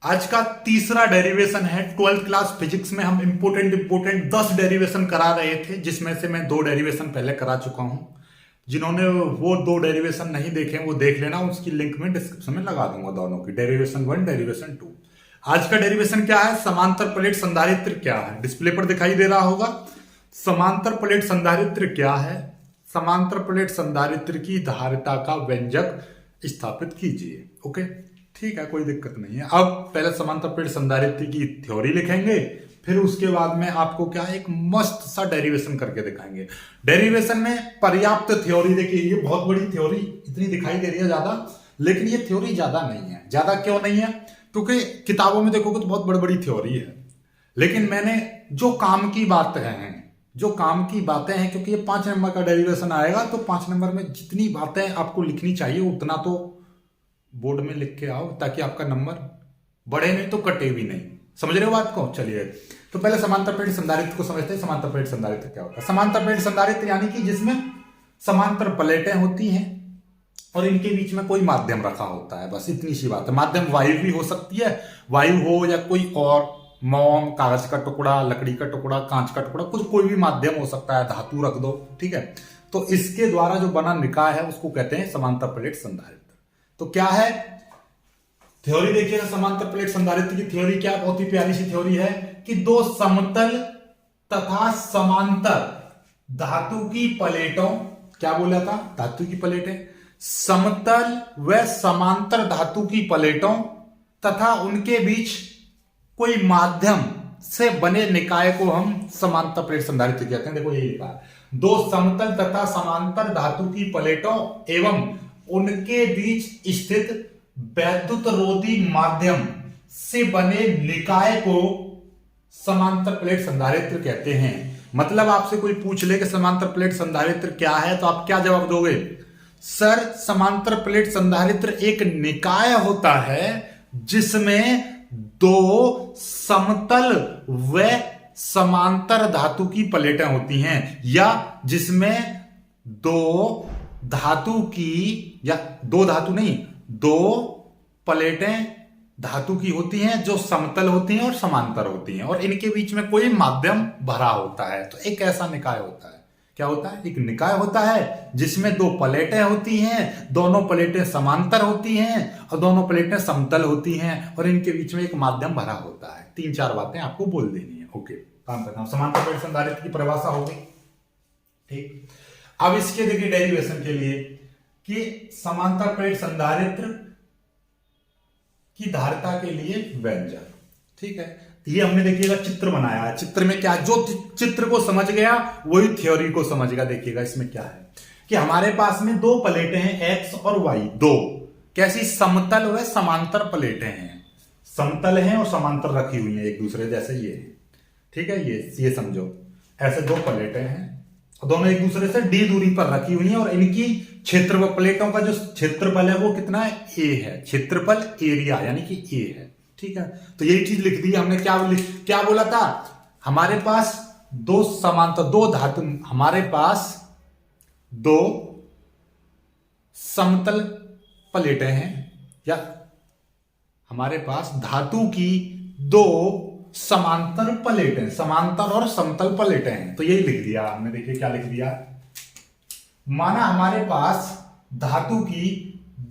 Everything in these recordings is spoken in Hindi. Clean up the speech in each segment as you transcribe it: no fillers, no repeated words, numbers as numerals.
आज का तीसरा डेरिवेशन है। 12th क्लास फिजिक्स में हम इंपोर्टेंट 10 डेरिवेशन करा रहे थे, जिसमें से मैं 2 डेरिवेशन पहले करा चुका हूं। जिन्होंने वो 2 डेरिवेशन नहीं देखे वो देख लेना, उसकी लिंक में डिस्क्रिप्शन में लगा दूंगा दोनों की, डेरिवेशन 1 डेरिवेशन 2। आज का डेरिवेशन क्या है? समांतर प्लेट संधारित्र क्या है? डिस्प्ले पर दिखाई दे रहा होगा। समांतर प्लेट संधारित्र क्या है? समांतर प्लेट संधारित्र की धारिता का व्यंजक स्थापित कीजिए। ओके, ठीक है, कोई दिक्कत नहीं है। अब पहले समांतर प्लेट संधारित्र की थ्योरी लिखेंगे, फिर उसके बाद में आपको क्या एक मस्त सा डेरिवेशन करके दिखाएंगे। डेरिवेशन में पर्याप्त थ्योरी, देखिए ये बहुत बड़ी थ्योरी इतनी दिखाई दे रही है ज्यादा, लेकिन ये थ्योरी ज्यादा नहीं है। ज्यादा क्यों नहीं है? क्योंकि किताबों में देखोगे तो बहुत बड़ी बड़ी थ्योरी है, लेकिन मैंने जो काम की बातें हैं, क्योंकि ये 5 नंबर का डेरिवेशन आएगा, तो 5 नंबर में जितनी बातें आपको लिखनी चाहिए उतना तो बोर्ड में लिख के आओ, ताकि आपका नंबर बढ़े नहीं तो कटे भी नहीं। समझ रहे हो बात को? चलिए, तो पहले समांतर प्लेट संधारित्र को समझते हैं। समांतर प्लेट संधारित्र क्या होता है? समांतर प्लेट संधारित्र यानी कि जिसमें समांतर प्लेटें होती हैं और इनके बीच में कोई माध्यम रखा होता है, बस इतनी सी बात है। माध्यम वायु भी हो सकती है, वायु हो या कोई और मोम, कागज का टुकड़ा, लकड़ी का टुकड़ा, कांच का टुकड़ा, कुछ कोई भी माध्यम हो सकता है, धातु रख दो, ठीक है। तो इसके द्वारा जो बना निकाय है उसको कहते हैं समांतर प्लेट संधारित्र। तो क्या है थ्योरी? देखिएगा, समांतर प्लेट संधारित्र की थ्योरी क्या, बहुत ही प्यारी सी थ्योरी है कि 2 समतल तथा समांतर धातु की प्लेटों, क्या बोला था? धातु की प्लेटें, समतल व समांतर धातु की प्लेटों तथा उनके बीच कोई माध्यम से बने निकाय को हम समांतर प्लेट संधारित्र कहते हैं। देखो यही लिखा है, 2 समतल तथा समांतर धातु की प्लेटों एवं उनके बीच स्थित वैद्युत रोधी माध्यम से बने निकाय को समांतर प्लेट संधारित्र कहते हैं। मतलब आपसे कोई पूछ ले कि समांतर प्लेट संधारित्र क्या है, तो आप क्या जवाब दोगे? सर, समांतर प्लेट संधारित्र एक निकाय होता है जिसमें 2 समतल व समांतर धातु की प्लेटें होती हैं, या जिसमें 2 धातु की, या 2 धातु नहीं, 2 प्लेटें धातु की होती हैं जो समतल होती हैं और समांतर होती हैं, और इनके बीच में कोई माध्यम भरा होता है। तो एक ऐसा निकाय होता है। क्या होता है? एक निकाय होता है जिसमें 2 प्लेटें होती हैं, दोनों प्लेटें समांतर होती हैं और दोनों प्लेटें समतल होती हैं, और इनके बीच में एक माध्यम भरा होता है। 3-4 बातें आपको बोल देनी है। ओके, काम करना। समांतर प्लेट संधारित्र की परिभाषा हो गई, ठीक। अब इसके देखिए डेरिवेशन के लिए कि समांतर प्लेट संधारित्र की धारिता के लिए व्यंजक, ठीक है। ये हमने देखिएगा चित्र बनाया है। चित्र में क्या, जो चित्र को समझ गया वही थ्योरी को समझेगा। देखिएगा इसमें क्या है कि हमारे पास में 2 प्लेटें हैं, एक्स और वाई, 2 कैसी समतल व समांतर प्लेटें हैं। समतल हैं और समांतर रखी हुई हैं एक दूसरे जैसे, ये ठीक है। ये समझो, ऐसे 2 प्लेटें हैं, दोनों एक दूसरे से d दूरी पर रखी हुई हैं, और इनकी क्षेत्रफल, प्लेटों का जो क्षेत्रफल है वो कितना है? a है। क्षेत्रफल, एरिया यानी कि a है, ठीक है। तो यही चीज लिख दी हमने। क्या बोला था? हमारे पास 2 समांतर, 2 धातु, हमारे पास 2 समतल प्लेटें हैं, या हमारे पास धातु की 2 समांतर प्लेटें, समांतर और समतल प्लेटें हैं। तो यही लिख दिया हमने। देखिए क्या लिख दिया, माना हमारे पास धातु की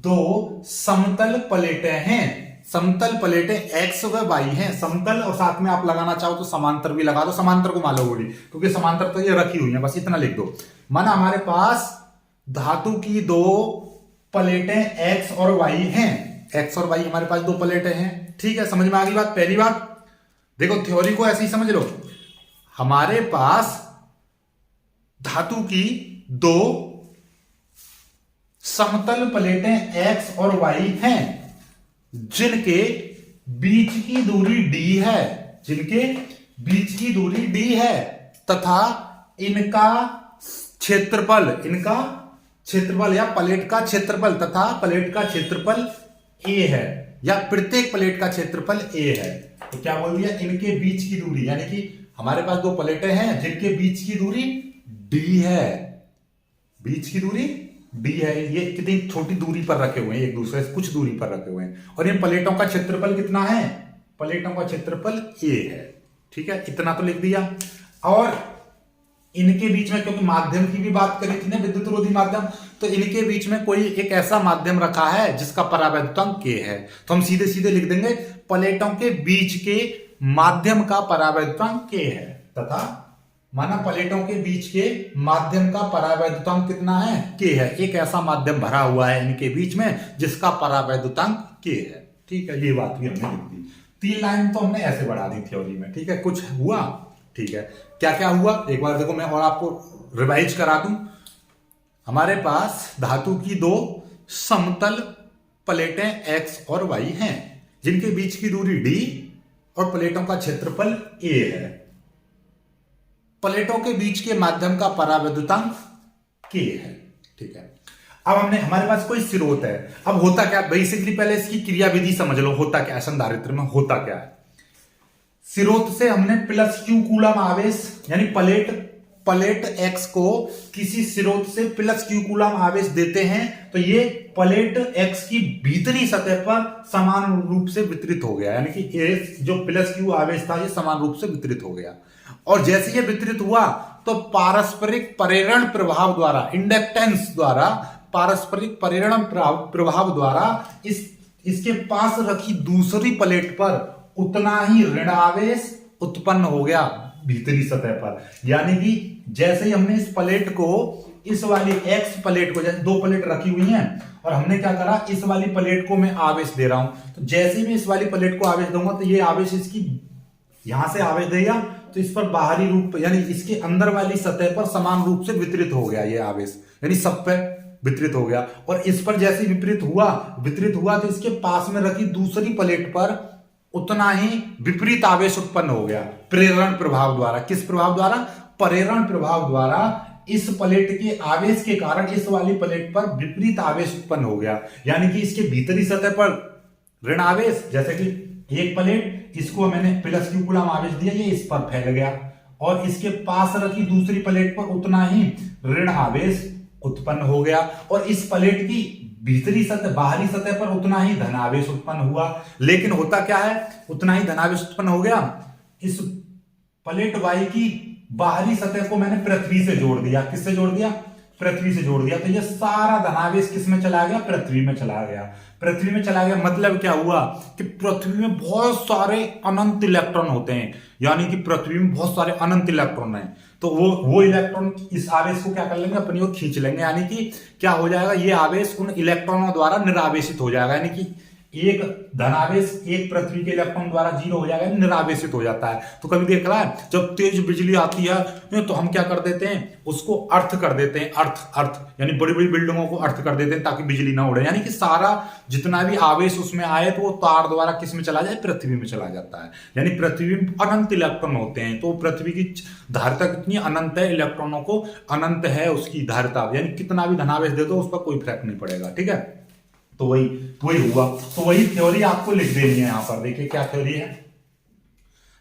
2 समतल प्लेटें हैं। समतल प्लेटें एक्स व वाई हैं, समतल, और साथ में आप लगाना चाहो तो समांतर भी लगा दो। समांतर को मान लो बोली, क्योंकि समांतर तो ये रखी हुई है, बस इतना लिख दो। माना हमारे पास धातु की 2 प्लेटें एक्स और वाई हैं। एक्स और वाई हमारे पास 2 प्लेटें हैं, ठीक है। समझ में आ गई बात? पहली बात देखो, थ्योरी को ऐसे ही समझ लो। हमारे पास धातु की 2 समतल प्लेटें एक्स और वाई हैं, जिनके बीच की दूरी d है, जिनके बीच की दूरी d है, तथा इनका क्षेत्रफल या प्लेट का क्षेत्रफल, तथा प्लेट का क्षेत्रफल a है, या प्रत्येक प्लेट का क्षेत्रफल a है। तो क्या बोल दिया? इनके बीच की दूरी, यानी कि हमारे पास 2 प्लेटें हैं जिनके बीच की दूरी d है, बीच की दूरी d है। ये कितनी छोटी दूरी पर रखे हुए हैं, एक दूसरे से कुछ दूरी पर रखे हुए हैं, और इन प्लेटों का क्षेत्रफल कितना है? प्लेटों का क्षेत्रफल ए है। ठीक है, इतना तो लिख दिया। और इनके बीच में, क्योंकि माध्यम की भी बात करी थी ना, विद्युत रोधी माध्यम, तो इनके बीच में कोई एक ऐसा माध्यम रखा है जिसका परावैद्युतांक k है। तो हम सीधे सीधे लिख देंगे प्लेटों के बीच के माध्यम का परावैद्युतांक k है, तथा माना प्लेटों के बीच के माध्यम का परावैद्युतांक कितना है, k है। एक ऐसा माध्यम भरा हुआ है इनके बीच में जिसका परावैद्युतांक k है। ठीक है, ये बात भी हमने लिख दी। 3 लाइन तो हमने ऐसे बढ़ा दी थ्योरी में। ठीक है, कुछ हुआ? ठीक है, क्या क्या हुआ एक बार देखो, मैं और आपको रिवाइज करा दूं। हमारे पास धातु की 2 समतल प्लेटें x और y हैं, जिनके बीच की दूरी d और प्लेटों का क्षेत्रफल a है। प्लेटों के बीच के माध्यम का परावैद्युतांक k है। ठीक है, अब हमारे पास कोई स्रोत है। अब होता क्या, बेसिकली पहले इसकी क्रियाविधि समझ लो। होता क्या है संधारित्र में, होता क्या है? स्रोत से हमने +q कूलम आवेश, यानी प्लेट x को किसी स्रोत से +q कूलम आवेश देते हैं, तो ये प्लेट x की भीतरी सतह पर समान रूप से वितरित हो गया, यानी कि ये जो +q आवेश था ये समान रूप से वितरित हो गया। और जैसे ये वितरित हुआ तो पारस्परिक प्रेरण प्रभाव द्वारा, इंडक्टेंस द्वारा, पारस्परिक प्रेरण प्रभाव द्वारा इसके पास रखी दूसरी प्लेट पर उतना ही ऋण आवेश उत्पन्न हो गया भीतरी सतह पर। यानी कि जैसे ही हमने इस प्लेट को, इस वाली x प्लेट को, जैसे 2 प्लेट रखी हुई हैं और हमने क्या करा, इस वाली प्लेट को मैं आवेश दे रहा हूं, तो जैसे ही मैं इस वाली प्लेट को आवेश दूंगा तो ये आवेश इसकी यहां से आवेश देगा, तो इस पर बाहरी रूप, यानी इसके अंदर वाली सतह पर समान रूप से वितरित हो गया ये आवेश, यानी सब पे वितरित हो गया। और इस पर जैसे वितरित हुआ तो इसके पास में रखी दूसरी प्लेट पर उतना ही विपरीत आवेश उत्पन्न हो गया प्रेरण प्रभाव द्वारा। किस प्रभाव द्वारा? प्रेरण प्रभाव द्वारा। इस प्लेट के आवेश के कारण इस वाली प्लेट पर विपरीत आवेश उत्पन्न हो गया, यानी कि इसके भीतरी सतह पर ऋण आवेश, जैसे कि एक प्लेट, इसको मैंने +q कूलम आवेश दिया, ये इस पर फैल गया, और इसके पास रखी दूसरी प्लेट पर उतना ही ऋण आवेश उत्पन्न हो गया, और इस प्लेट की भीतरी सतह, बाहरी सतह पर उतना ही धनावेश उत्पन्न हुआ। लेकिन होता क्या है, उतना ही धनावेश उत्पन्न हो गया, इस प्लेट y की बाहरी सतह को मैंने पृथ्वी से जोड़ दिया। किससे जोड़ दिया? पृथ्वी से जोड़ दिया। तो ये सारा धनावेश किस में चला गया? पृथ्वी में चला गया। पृथ्वी में चला गया मतलब क्या हुआ कि पृथ्वी में बहुत सारे अनंत इलेक्ट्रॉन होते हैं, यानी कि पृथ्वी में बहुत सारे अनंत इलेक्ट्रॉन हैं, तो वो इलेक्ट्रॉन इस आवेश को क्या कर लेंगे, अपनी ओर खींच लेंगे, यानी कि क्या हो जाएगा, ये आवेश उन इलेक्ट्रॉनों द्वारा निरावेशित हो जाएगा, यानी कि एक धनावेश एक पृथ्वी के इलेक्ट्रॉन द्वारा 0 हो जाएगा, निरावेशित हो जाता है। तो कभी देख रहा है जब तेज बिजली आती है तो हम क्या कर देते हैं, उसको अर्थ कर देते हैं, अर्थ यानी बड़ी बड़ी बिल्डिंगों को अर्थ कर देते हैं ताकि बिजली ना उड़े, यानी कि सारा जितना भी आवेश उसमें आए तो वो तार द्वारा किस में चला जाए, पृथ्वी में चला जाता है। यानी पृथ्वी में अनंत इलेक्ट्रॉन होते हैं, तो पृथ्वी की धारिता कितनी अनंत है, इलेक्ट्रॉनों को अनंत है उसकी धारिता, यानी कितना भी धनावेश दे दो उस पर कोई फर्क नहीं पड़ेगा। ठीक है, तो वही हुआ। तो वही थ्योरी आपको लिख देनी है यहां पर। देखिए क्या थ्योरी है,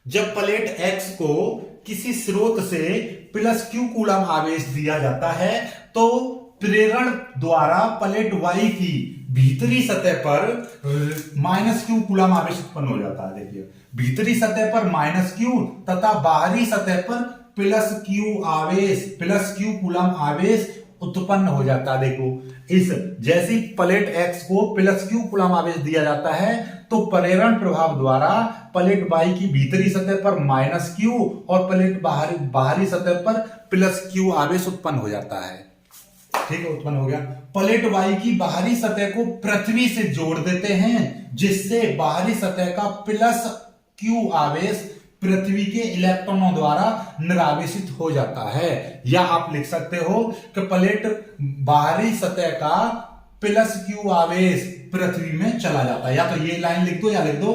जब प्लेट x को किसी स्रोत से +q कूलम आवेश दिया जाता है तो प्रेरण द्वारा प्लेट y की भीतरी सतह पर -q कूलम आवेश उत्पन्न हो जाता है। देखिए भीतरी सतह पर -q तथा बाहरी सतह पर +q कूलम आवेश उत्पन्न हो जाता है। देखो इस जैसी प्लेट x को +q कूलम आवेश दिया जाता है तो प्रेरण प्रभाव द्वारा प्लेट y की भीतरी सतह पर -q और प्लेट बाहरी सतह पर +q आवेश उत्पन्न हो जाता है। ठीक है, उत्पन्न हो गया। प्लेट y की बाहरी सतह को पृथ्वी से जोड़ देते हैं, जिससे बाहरी सतह का +q आवेश पृथ्वी के इलेक्ट्रॉनों द्वारा निरावेशित हो जाता है। या आप लिख सकते हो कि प्लेट बाहरी सतह का +q आवेश पृथ्वी में चला जाता है। या तो ये लाइन लिख दो या लिख दो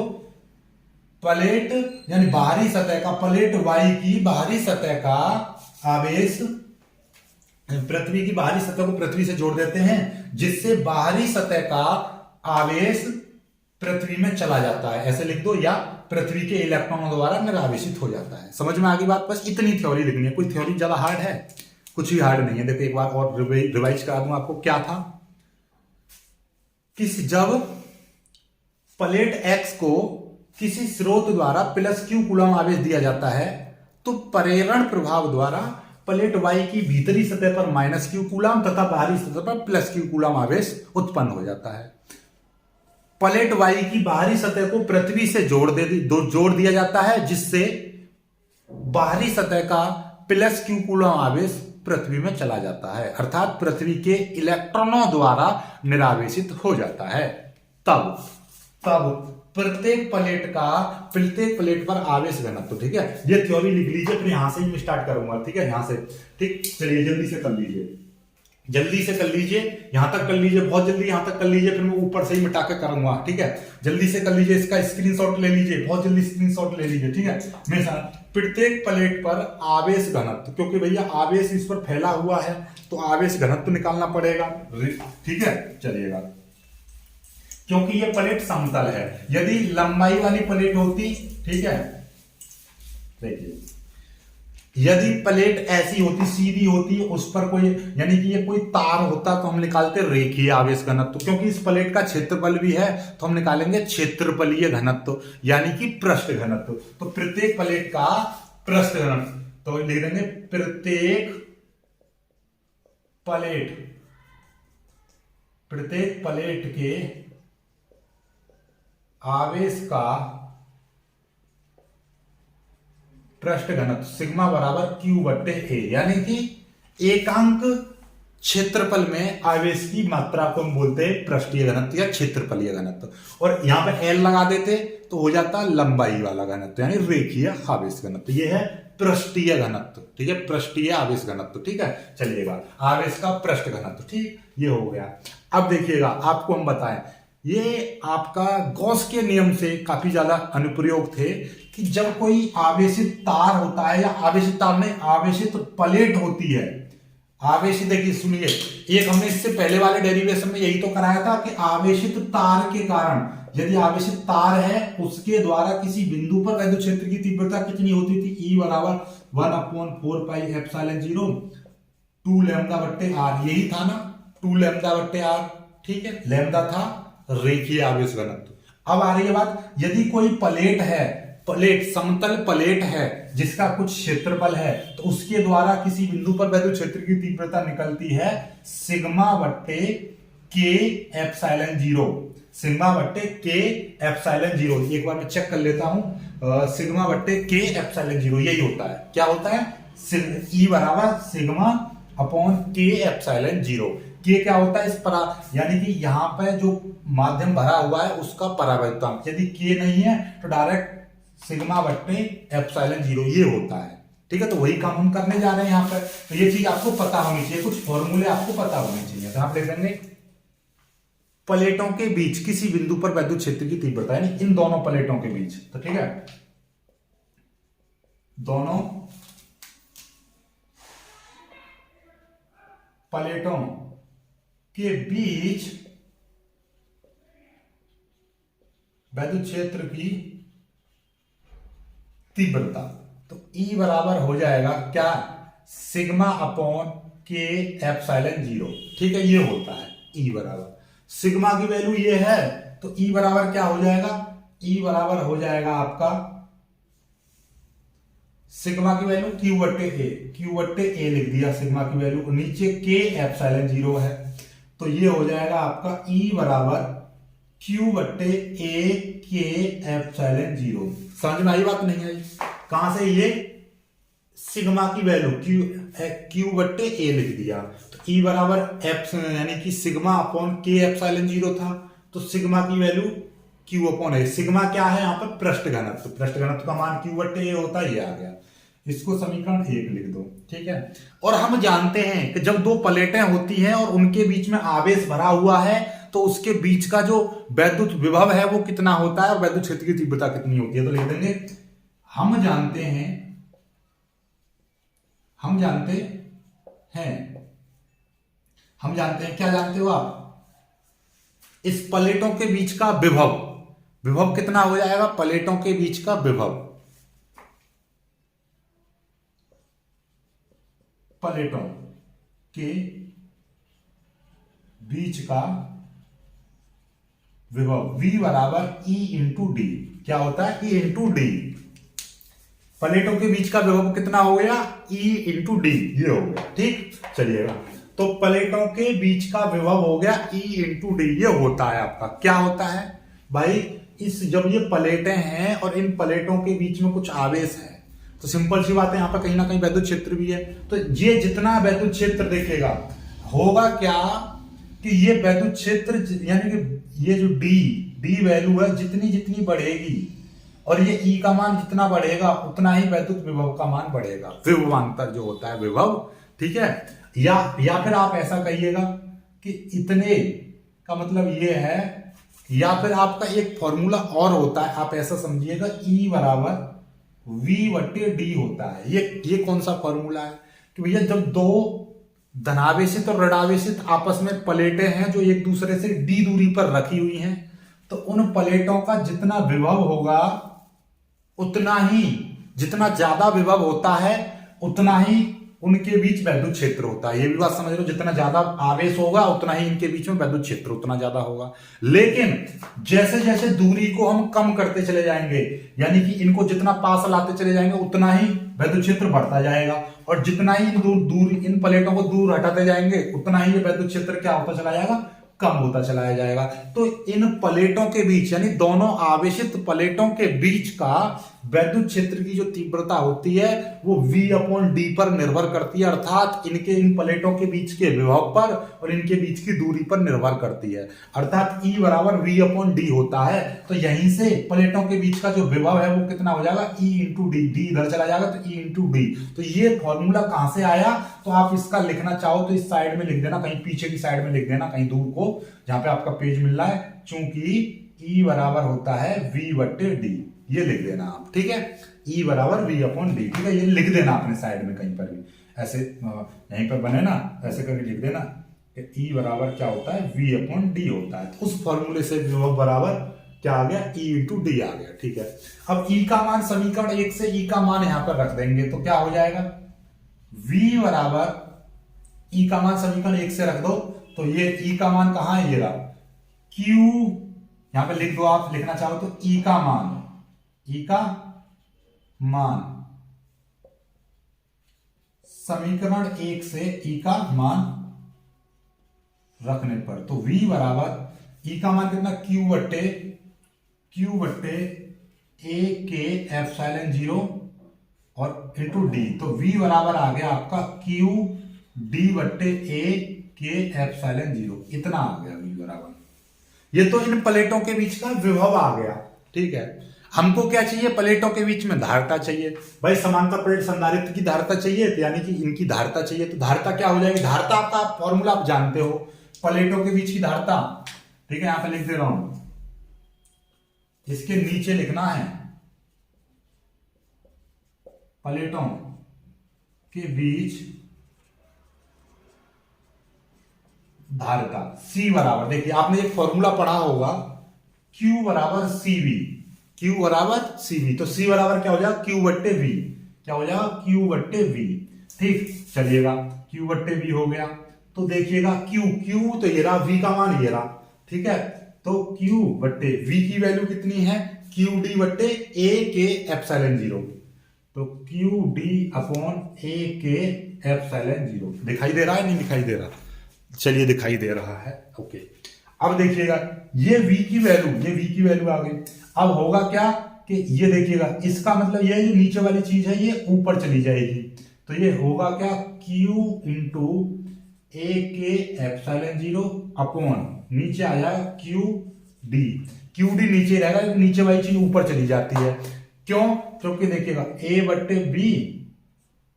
प्लेट यानी बाहरी सतह का, प्लेट y की बाहरी सतह का आवेश पृथ्वी की बाहरी सतह को पृथ्वी से जोड़ देते हैं, जिससे बाहरी सतह का आवेश पृथ्वी में चला जाता है। ऐसे लिख दो, या पृथ्वी के इलेक्ट्रॉनों द्वारा निरावेशित हो जाता है। समझ में आ गई बात? बस इतनी थ्योरी लिखनी है, कोई थ्योरी ज्यादा हार्ड है? कुछ भी हार्ड नहीं है। देखो एक बार और रिवाइज करा दूं आपको। क्या था कि जब प्लेट x को किसी स्रोत द्वारा प्लस क्यू कूलम आवेश दिया जाता है तो प्रेरण प्रभाव द्वारा प्लेट वाई की भीतरी सतह पर माइनस क्यू कूलम तथा बाहरी सतह पर प्लस क्यू कूलम आवेश उत्पन्न हो जाता है। प्लेट वाई की बाहरी सतह को पृथ्वी से जोड़ दिया जाता है, जिससे बाहरी सतह का प्लस क्यू कूलम आवेश पृथ्वी में चला जाता है, अर्थात पृथ्वी के इलेक्ट्रॉनों द्वारा निरावेशित हो जाता है। तब प्रत्येक प्लेट पर आवेश घनत्व, ठीक है, ये थ्योरी लिख लीजिए, फिर यहां से ही मैं स्टार्ट करूंगा, ठीक है, यहां से, ठीक, चलिए जल्दी से कर लीजिए, यहां तक कर लीजिए, बहुत जल्दी यहां तक कर लीजिए, फिर मैं ऊपर से ही मिटा के करूंगा, ठीक है, जल्दी से कर लीजिए, इसका स्क्रीनशॉट ले लीजिए, बहुत जल्दी स्क्रीनशॉट ले लीजिए, ठीक है। मेरे साथ प्रत्येक प्लेट पर आवेश घनत्व, क्योंकि भैया आवेश इस पर फैला हुआ है तो आवेश घनत्व निकालना पड़ेगा, ठीक है, चलिएगा। क्योंकि ये प्लेट समतल है, यदि लंबाई वाली प्लेट होती, ठीक है, देखिए, यदि प्लेट ऐसी होती, सीधी होती, उस पर कोई, यानी कि ये कोई तार होता, तो हम निकालते रेखीय आवेश घनत्व। क्योंकि इस प्लेट का क्षेत्रफल भी है तो हम निकालेंगे क्षेत्रफलीय घनत्व, यानी कि पृष्ठ घनत्व। तो प्रत्येक प्लेट का पृष्ठ घनत्व, तो लिख देंगे प्रत्येक प्लेट के आवेश का पृष्ठ घनत्व सिग्मा बराबर क्यू बट्टे ए, यानी कि एकांक क्षेत्रफल में आवेश की मात्रा को हम बोलते हैं पृष्ठीय घनत्व या क्षेत्रफलीय घनत्व, और यहां पे एल लगा देते तो हो जाता लंबाई वाला घनत्व, यानी रेखीय आवेश घनत्व। ये है पृष्ठीय घनत्व, ठीक है, पृष्ठीय आवेश घनत्व, ठीक है। चलिएगा, आवेश का पृष्ठ घनत्व, ठीक, ये हो गया। अब देखिएगा, आपको हम बताएं, ये आपका गॉस के नियम से काफी ज्यादा अनुप्रयोग थे कि जब कोई आवेशित तार होता है, या आवेशित तार नहीं, आवेशित प्लेट होती है, आवेशित, देखिए सुनिए, एक हमने इससे पहले वाले डेरिवेशन में यही तो कराया था कि आवेशित तार के कारण, यदि आवेशित तार है उसके द्वारा किसी बिंदु पर विद्युत क्षेत्र की तीव्रता कितनी होती थी, E बराबर 1/4 पाई एप्सिलॉन 0 2 लैम्डा बट्टे आर, यही था ना, 2 लैम्डा बट्टे आर, ठीक है, लैम्डा था रेखीय आवेश घनत्व। अब आ रही है बात, यदि कोई प्लेट है, समतल प्लेट है जिसका कुछ क्षेत्रफल है, तो उसके द्वारा किसी बिंदु पर विद्युत क्षेत्र की तीव्रता निकलती है सिग्मा बट्टे के एप्सिलॉन 0, सिग्मा बट्टे के एप्सिलॉन 0। एक बार मैं चेक कर लेता हूं, सिग्मा बट्टे के एप्सिलॉन 0 यही होता है, क्या होता है, ई बराबर सिग्मा अपॉन के एप्सिलॉन 0। के क्या होता है, इस परा, यानी कि यहां पे जो माध्यम भरा हुआ है उसका परावर्तनांक, यदि के नहीं है तो डायरेक्ट सिग्मा बट्टे एप्सिलॉन 0 ये होता है, ठीक है। तो वही काम हम करने जा रहे हैं यहां पर, तो ये चीज आपको पता होनी चाहिए, कुछ फॉर्मूले आपको पता होने चाहिए। तो आप लिख देंगे प्लेटों के बीच किसी बिंदु पर विद्युत क्षेत्र की तीव्रता, यानी इन दोनों प्लेटों के बीच, तो ठीक है, दोनों प्लेटों के बीच विद्युत क्षेत्र की तीव्रता, तो E बराबर हो जाएगा क्या, सिग्मा अपॉन के एप्सिलॉन 0, ठीक है, ये होता है E बराबर, सिग्मा की वैल्यू ये है, तो E बराबर क्या हो जाएगा, E बराबर हो जाएगा आपका सिग्मा की वैल्यू क्यू बट्टे ए लिख दिया सिग्मा की वैल्यू, नीचे के एप्सिलॉन 0 है, तो ये हो जाएगा आपका E बराबर क्यू बट्टे ए के एप्सिलॉन 0। समझ में आई बात, नहीं आई, कहां से, ये सिग्मा की वैल्यू क्यू बट्टे ए लिख दिया, तो E बराबर एप्स, यानी कि सिग्मा अपॉन के एप्सिलॉन 0 था, तो सिग्मा की वैल्यू क्यू अपॉन ए, सिग्मा क्या है यहाँ पर, पृष्ठ घनत्व का मान क्यू बट्टे ए होता है, ये आ गया, इसको समीकरण 1 लिख दो, ठीक है। और हम जानते हैं कि जब दो प्लेटें होती हैं और उनके बीच में आवेश भरा हुआ है, तो उसके बीच का जो वैद्युत विभव है वो कितना होता है और वैद्युत क्षेत्र की तीव्रता कितनी होती है, तो लिख देंगे हम जानते हैं, क्या जानते हो आप, इस प्लेटों के बीच का विभव कितना हो जाएगा, प्लेटों के बीच का विभव, प्लेटों के बीच का विभव V बराबर E इंटू डी। क्या होता है? E into D. प्लेटों के बीच का विभव कितना हो गया? E इंटू डी, ये हो गया। ठीक, चलिएगा। तो प्लेटों के बीच का विभव हो गया E इंटू डी, ये होता है आपका। क्या होता है भाई? जब ये प्लेटें हैं और इन प्लेटों के बीच में कुछ आवेश है, तो सिंपल सी बात है, यहाँ पर कहीं ना कहीं वैद्युत क्षेत्र भी है। तो ये जितना वैद्युत क्षेत्र देखेगा, होगा क्या कि ये वैद्युत क्षेत्र यानी कि ये जो डी वैल्यू है, जितनी जितनी बढ़ेगी और ये ई का मान जितना बढ़ेगा, उतना ही वैद्युत विभव का मान बढ़ेगा। विभवांतर जो होता है विभव, ठीक है। या फिर आप ऐसा कहिएगा कि इतने का मतलब ये है, या फिर आपका एक फॉर्मूला और होता है, आप ऐसा समझिएगा, ई बराबर V बट्टे डी होता है। ये कौन सा फॉर्मूला है कि भैया जब दो धनावेशित और ऋणावेशित आपस में प्लेटें हैं जो एक दूसरे से d दूरी पर रखी हुई हैं, तो उन प्लेटों का जितना विभव होगा, उतना ही, जितना ज्यादा विभव होता है उतना ही उनके बीच वैद्युत क्षेत्र होता है। ये भी बात समझ लो, जितना ज्यादा आवेश होगा उतना ही इनके बीच में वैद्युत क्षेत्र उतना ज्यादा होगा। लेकिन जैसे जैसे दूरी को हम कम करते चले जाएंगे, यानी कि इनको जितना पास लाते चले जाएंगे, उतना ही वैद्युत क्षेत्र बढ़ता जाएगा। और जितना ही इन प्लेटों को दूर हटाते जाएंगे, उतना ही ये वैद्युत क्षेत्र क्या होता चला जाएगा? कम होता चलाया जाएगा। तो इन प्लेटों के बीच, यानी दोनों आवेशित प्लेटों के बीच का वैद्युत क्षेत्र की जो तीव्रता होती है वो V अपॉन डी पर निर्भर करती है, अर्थात इन प्लेटों के बीच के विभव पर और इनके बीच की दूरी पर निर्भर करती है। अर्थात E बराबर V अपॉन डी होता है। तो यहीं से प्लेटों के बीच का जो विभव है वो कितना हो जाएगा? E into D. डी इधर चला जाएगा तो E इंटू डी। तो ये फॉर्मूला कहां से आया? तो आप इसका लिखना चाहो तो इस साइड में लिख देना, कहीं पीछे की साइड में लिख देना, कहीं दूर को, जहां पे आपका पेज मिल रहा है। चूंकि E बराबर होता है V बट्टे डी, ये लिख देना आप, ठीक है। E बराबर V अपॉन डी, ठीक है। ये लिख देना अपने साइड में कहीं पर भी, ऐसे यहीं पर बने ना, ऐसे करके लिख देना कि E बराबर क्या होता है? V अपॉन डी होता है। तो उस फॉर्मूले से विभव बराबर क्या आ गया? E इंटू डी आ गया, ठीक है। अब E का मान समीकरण 1 से E का मान यहां पर रख देंगे तो क्या हो जाएगा? V बराबर E का मान समीकरण 1 से रख दो तो ये E का मान कहां है? ये रहा। Q यहां पे लिख दो, आप लिखना चाहो तो E का मान, E का मान समीकरण 1 से E का मान रखने पर, तो V बराबर E का मान कितना? Q बट्टे A के एप्सिलॉन 0 और इंटू डी। तो V बराबर आ गया आपका Q डी बट्टे A के एप्सिलॉन 0, इतना आ गया V बराबर। ये तो इन प्लेटों के बीच का विभव आ गया, ठीक है। हमको क्या चाहिए? प्लेटों के बीच में धारिता चाहिए। भाई समांतर प्लेट संधारित्र की धारिता चाहिए, तो यानी कि इनकी धारिता चाहिए। तो धारिता क्या हो जाएगी? धारिता आपका फॉर्मूला आप जानते हो, प्लेटों के बीच की धारिता, ठीक है। यहां पे लिख दे रहा हूं, इसके नीचे लिखना है प्लेटों के बीच धारिता C बराबर, देखिए आपने एक फॉर्मूला पढ़ा होगा, Q बराबर CV, Q बराबर CV। तो C बराबर क्या हो जाएगा? Q बट्टे V। क्या हो जाएगा? Q बट्टे V, ठीक। चलिएगा, Q बट्टे V हो गया। तो देखिएगा Q तो ये रहा, V का मान ये रहा, ठीक है। तो Q बट्टे V की वैल्यू कितनी है? Q डी बट्टे A के एप्सिलॉन 0। तो Q डी अपॉन A के एप्सिलॉन 0 दिखाई दे रहा है? नहीं दिखाई दे रहा? चलिए दिखाई दे रहा है, ओके। अब देखिएगा ये V की वैल्यू आ गई। अब होगा क्या कि ये देखिएगा, इसका मतलब ये जो नीचे वाली चीज है ये ऊपर चली जाएगी। तो ये होगा क्या? Q इंटू A के एप्सिलॉन 0 अपॉन नीचे आ जाएगा Q डी नीचे रहेगा, नीचे वाली चीज ऊपर चली जाती है। क्यों? क्योंकि देखिएगा A बट्टे B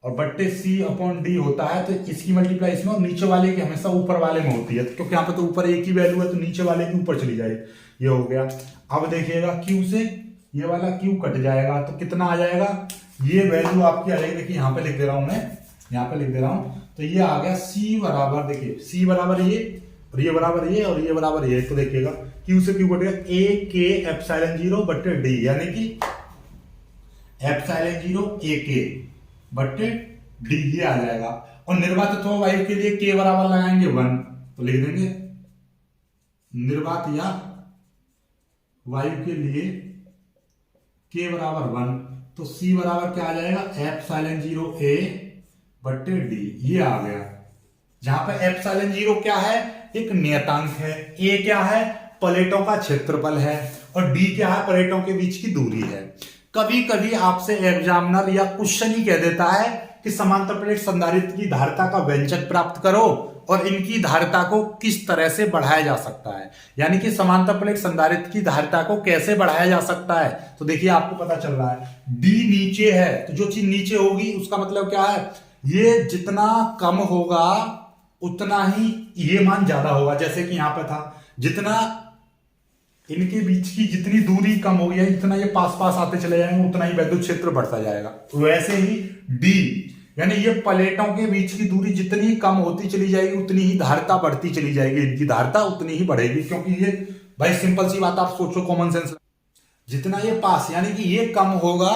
और बट्टे C अपॉन डी होता है, तो इसकी मल्टीप्लाई इसमें और नीचे वाले की हमेशा ऊपर वाले में होती है, क्योंकि यहाँ पे तो ऊपर एक ही वैल्यू है, तो नीचे वाले की ऊपर चली जाएगी। ये हो गया। अब देखिएगा Q से ये वाला Q कट जाएगा, तो कितना आ जाएगा? ये वैल्यू आपकी आ जाएगी, देखिए यहाँ पे लिख दे रहा हूं मैं, यहाँ पे लिख दे रहा हूं। तो ये आ गया C बराबर, देखिए C बराबर ये और ये बराबर ये और ये बराबर ये। तो देखिएगा Q से Q कट गया, A के एप्सिलॉन 0 बट्टे डी, यानी कि एप्सिलॉन 0 A के बट्टे डी, ये आ जाएगा। और निर्वात वायु के लिए K बराबर लगाएंगे 1, तो लिख देंगे निर्वात या वायु के लिए k बराबर 1, तो c बराबर क्या आ जाएगा, एप्सिलॉन 0 a बट्टे d। ये आ गया, जहां पे एप्सिलॉन 0 क्या है, एक नियतांक है, a क्या है, प्लेटों का क्षेत्रफल है, और d क्या है, प्लेटों के बीच की दूरी है। कभी कभी आपसे एग्जामिनर या क्वेश्चन ही कह देता है कि समांतर प्लेट संधारित्र की धारिता का व्यंजक प्राप्त करो और इनकी धारिता को किस तरह से बढ़ाया जा सकता है, यानी कि समांतर प्लेट संधारित्र की धारिता को कैसे बढ़ाया जा सकता है। तो देखिए आपको पता चल रहा है D नीचे है, तो जो चीज नीचे होगी उसका मतलब क्या है, ये जितना कम होगा उतना ही ये मान ज्यादा होगा। जैसे कि यहां पे था, जितना इनके बीच की जितनी दूरी कम होगी, जितना ये पास पास आते चले जाएंगे उतना ही विद्युत क्षेत्र बढ़ता जाएगा। वैसे ही D, यानी ये प्लेटों के बीच की दूरी जितनी कम होती चली जाएगी उतनी ही धारिता बढ़ती चली जाएगी, इनकी धारिता उतनी ही बढ़ेगी। क्योंकि ये भाई सिंपल सी बात, आप सोचो कॉमन सेंस, जितना ये पास यानी कि ये कम होगा,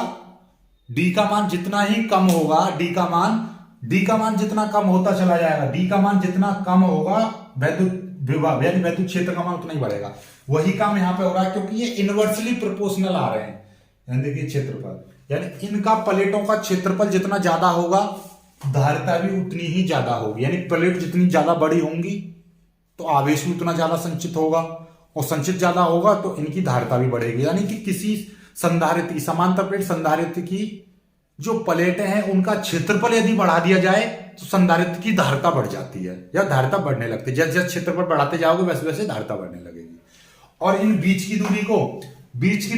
D का मान जितना ही कम होगा, D का मान जितना कम होता चला जाएगा, D का मान जितना कम होगा, विद्युत विभव यानी विद्युत क्षेत्र का मान उतना ही बढ़ेगा। वही काम यहां पे हो रहा है, क्योंकि ये इनवर्सली प्रोपोर्शनल आ रहे हैं। यानी देखिए क्षेत्रफल, यानी इनका प्लेटों का क्षेत्रफल जितना ज्यादा होगा धारिता भी उतनी ही ज्यादा होगी। यानी प्लेट जितनी ज्यादा बड़ी होंगी तो आवेश भी उतना ज्यादा संचित होगा, और संचित ज्यादा होगा तो इनकी धारिता भी बढ़ेगी। यानी कि किसी संधारित्र, समांतर प्लेट संधारित्र की जो प्लेटें हैं उनका क्षेत्रफल यदि बढ़ा दिया जाए तो संधारित्र की धारिता बढ़ जाती है या धारिता बढ़ने लगती है। जैसे जैसे क्षेत्रफल बढ़ाते जाओगे वैसे वैसे धारिता बढ़ने लगेगी। और इन बीच की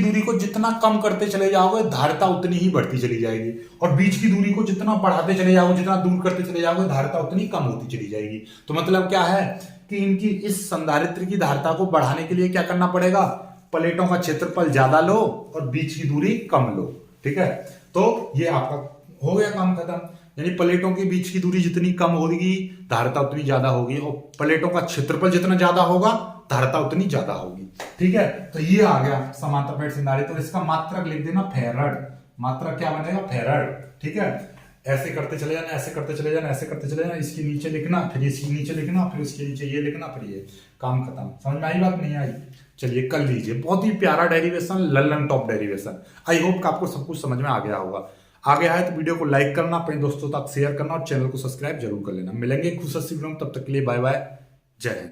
दूरी को जितना कम करते चले जाओगे धारिता उतनी ही बढ़ती चली जाएगी, और बीच की दूरी को जितना बढ़ाते चले जाओगे, जितना दूर करते चले जाओगे, धारिता उतनी कम होती चली जाएगी। तो मतलब क्या है कि इनकी इस संधारित्र की धारिता को बढ़ाने के लिए क्या करना पड़ेगा, प्लेटों का क्षेत्रफल ज्यादा लो और बीच की दूरी कम लो। ठीक है, तो ये आपका हो गया काम खत्म। यानी प्लेटों के बीच की दूरी जितनी कम होगी धारिता उतनी ज्यादा होगी, और प्लेटों का क्षेत्रफल जितना ज्यादा होगा धारिता उतनी ज्यादा होगी। ठीक है, तो ये आ गया समांतर प्लेट संधारित्र। तो इसका मात्रक लिख देना फेराड। मात्रक क्या बनेगा, फेराड। ठीक है, ऐसे करते चले जाना, ऐसे करते चले जाना, ऐसे करते चले जाना, इसके नीचे लिखना, फिर इसके नीचे लिखना, फिर इसके नीचे ये लिखना, फिर ये काम खत्म। समझ में आई बात, नहीं आई? चलिए कर लीजिए। बहुत ही प्यारा derivation, Lallan top derivation. I hope कि आपको सब कुछ समझ में आ गया होगा। आ गया है तो वीडियो को लाइक करना, अपने दोस्तों तक शेयर करना और चैनल को सब्सक्राइब जरूर कर लेना। मिलेंगे खुश वीडियो में, तब तक के लिए बाय बाय, जय हिंद।